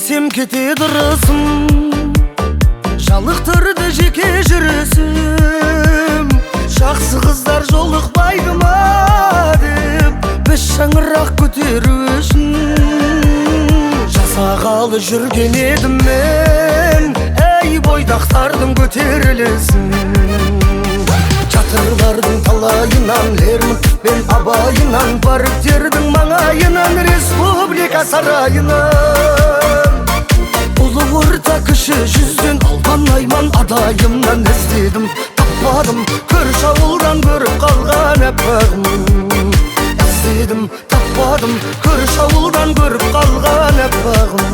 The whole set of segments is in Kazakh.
Esem ketedi rısım, жалықтырды жеке жүрісім. Жақсы қыздар жолықпайды ма деп, біз шаңырақ көтеру үшін жасағалы жүрген едім мен, әй бойдақтардың көтерілісін. Жатырлардың талайынан, Лермонтов пен Абайынан, парктердің маңайынан, республика сарайынан, ұлы орта кіші жүзден алған айман адайымнан іздедім, таппадым, көрші ауылдан көріп қалған әппағым. Іздедім, таппадым, көрші ауылдан көріп қалған әппағым.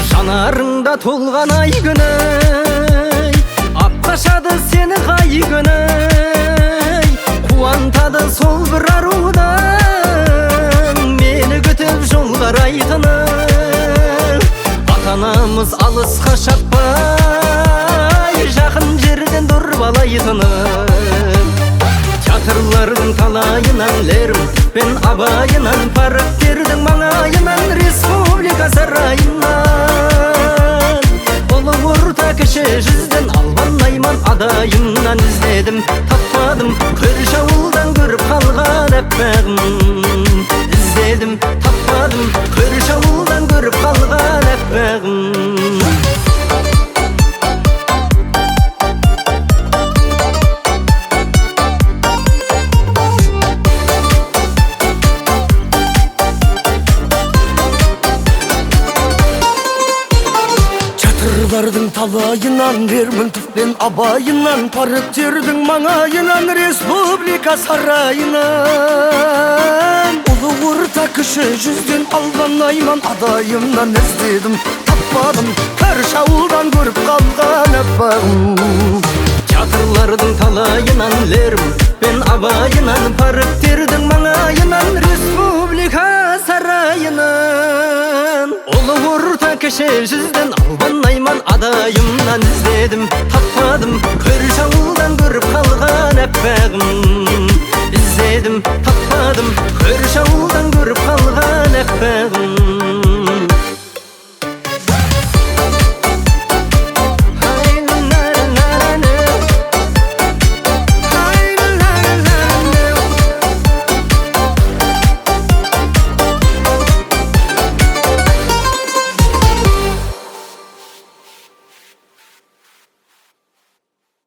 Жанарыңда толған ай күні, апқашады сені қай күні, қуантады сол бір арудан мені күтіп жол қарайтыны. Ата-анамыз алысқа шаппай, жақын жерден дұрбалайтыны. Театрлардың талайынан, Лермонтов пен Абайынан, парктердің маңайынан, республика сарайынан, ұлы орта кіші жүзден алған айман адайымнан іздедім, таппадым, көрші ауылдан көріп қалған әппағым. Іздедім, таппадым, көрші ауылдан көріп қалған әппағым. Жатырлардың талайынан, Лермонтов пен Абайынан, парктердің маңайынан, республика сарайынан, ұлы орта кіші жүзден алған айман адайымнан іздедім, таппадым, көрші ауылдан көріп қалған әппағым. Театрлардың талайынан, Лермонтов пен Абайынан, парктердің маңайынан, республика сарайынан, ұлы орта кіші жүзден алған айман адайымнан іздедім, таппадым, көрші ауылдан көріп қалған әппағым. Іздедім, таппадым, көрші ауылдан көріп қалған әппағым.